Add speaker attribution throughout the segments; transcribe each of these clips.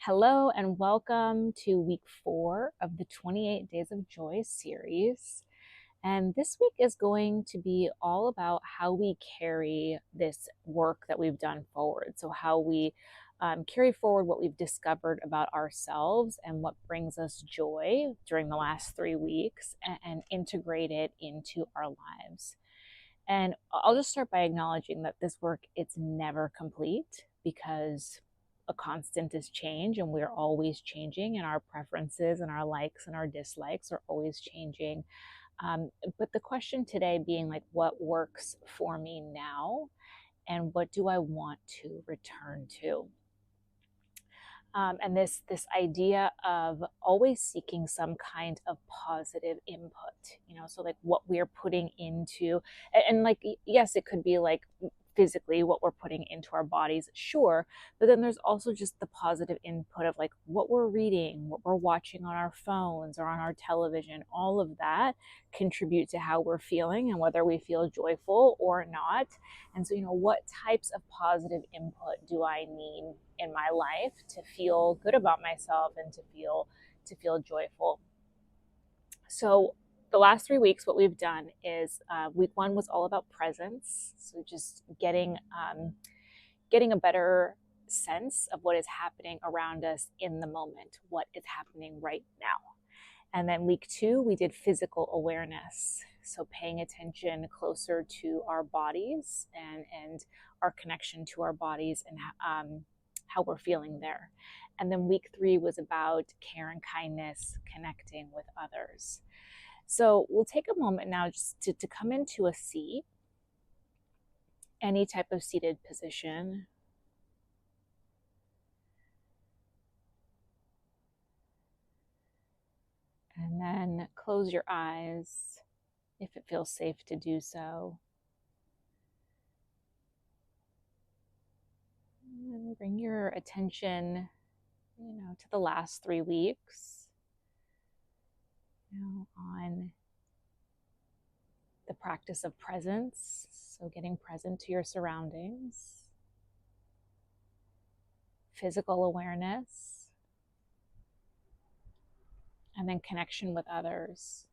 Speaker 1: Hello and welcome to week 4 of the 28 Days of Joy series. And this week is going to be all about how we carry this work that we've done forward. So, how we carry forward what we've discovered about ourselves and what brings us joy during the last 3 weeks and integrate it into our lives. And I'll just start by acknowledging that this work, it's never complete because a constant is change, and we're always changing, and our preferences and our likes and our dislikes are always changing. But the question today being like, what works for me now, and what do I want to return to? And this idea of always seeking some kind of positive input, so like what we're putting into, and like, yes, it could be like physically what we're putting into our bodies, sure, but then there's also just the positive input of like what we're reading, what we're watching on our phones or on our television. All of that contribute to how we're feeling and whether we feel joyful or not. And so, what types of positive input do I need in my life to feel good about myself and to feel joyful? So the last 3 weeks, what we've done is week 1 was all about presence. So just getting a better sense of what is happening around us in the moment, what is happening right now. And then week 2, we did physical awareness. So paying attention closer to our bodies and our connection to our bodies and how we're feeling there. And then week 3 was about care and kindness, connecting with others. So we'll take a moment now just to come into a seat, any type of seated position. And then close your eyes if it feels safe to do so. And bring your attention, to the last 3 weeks, on the practice of presence. So getting present to your surroundings, physical awareness, and then connection with others.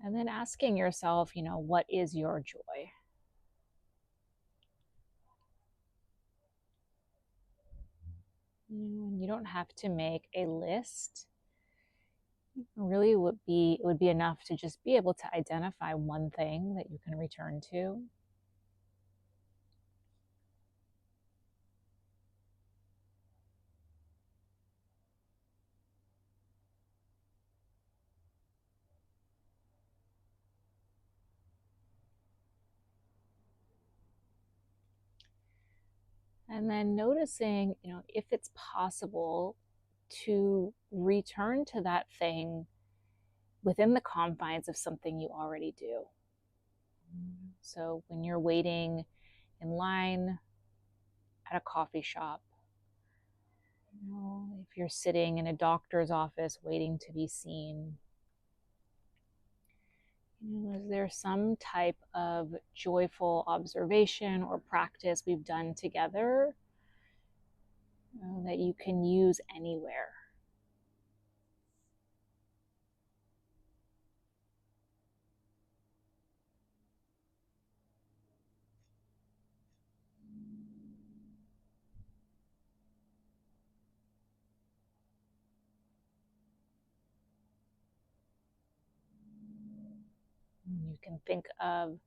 Speaker 1: And then asking yourself, what is your joy? You don't have to make a list. Really, it would be enough to just be able to identify one thing that you can return to. And then noticing, if it's possible to return to that thing within the confines of something you already do. So when you're waiting in line at a coffee shop, if you're sitting in a doctor's office waiting to be seen, is there some type of joyful observation or practice we've done together that you can use anywhere? You can think of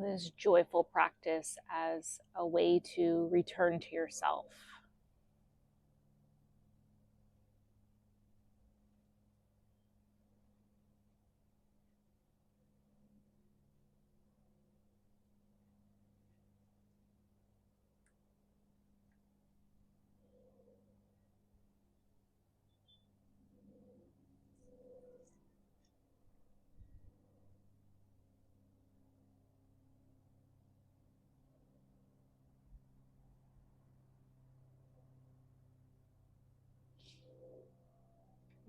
Speaker 1: this joyful practice as a way to return to yourself.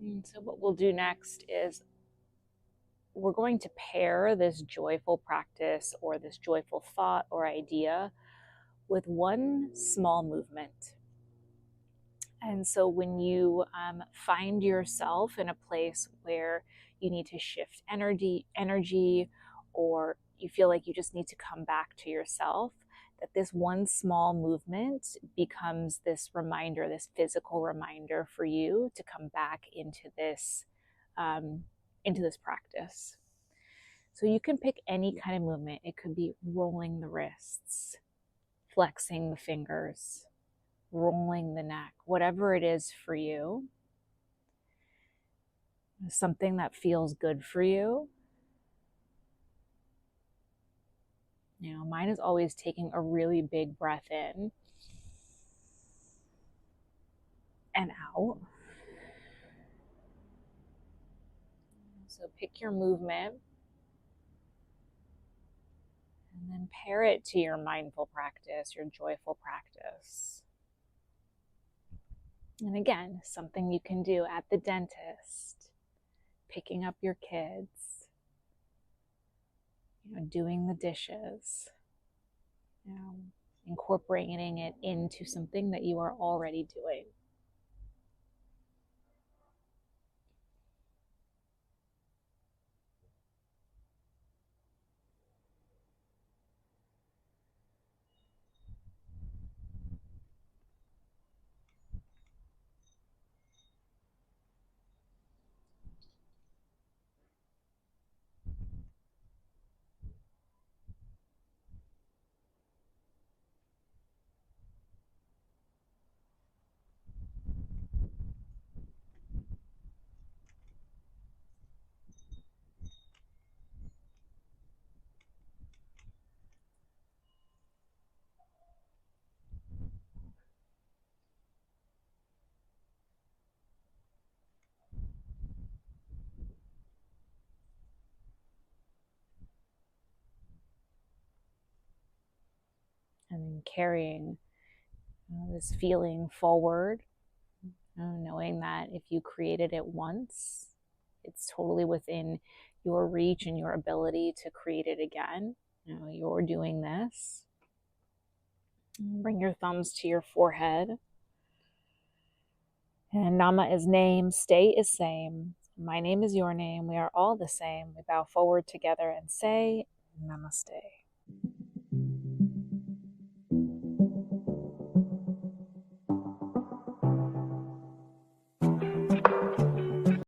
Speaker 1: And so what we'll do next is we're going to pair this joyful practice or this joyful thought or idea with one small movement. And so when you find yourself in a place where you need to shift energy, or you feel like you just need to come back to yourself, that this one small movement becomes this reminder, this physical reminder for you to come back into this practice. So you can pick any kind of movement. It could be rolling the wrists, flexing the fingers, rolling the neck, whatever it is for you, something that feels good for you. You know, mine is always taking a really big breath in and out. So pick your movement and then pair it to your mindful practice, your joyful practice. And again, something you can do at the dentist, picking up your kids, doing the dishes, incorporating it into something that you are already doing. And then carrying this feeling forward, knowing that if you created it once, it's totally within your reach and your ability to create it again. You're doing this. Bring your thumbs to your forehead. And Nama is name, stay is same. My name is your name. We are all the same. We bow forward together and say Namaste.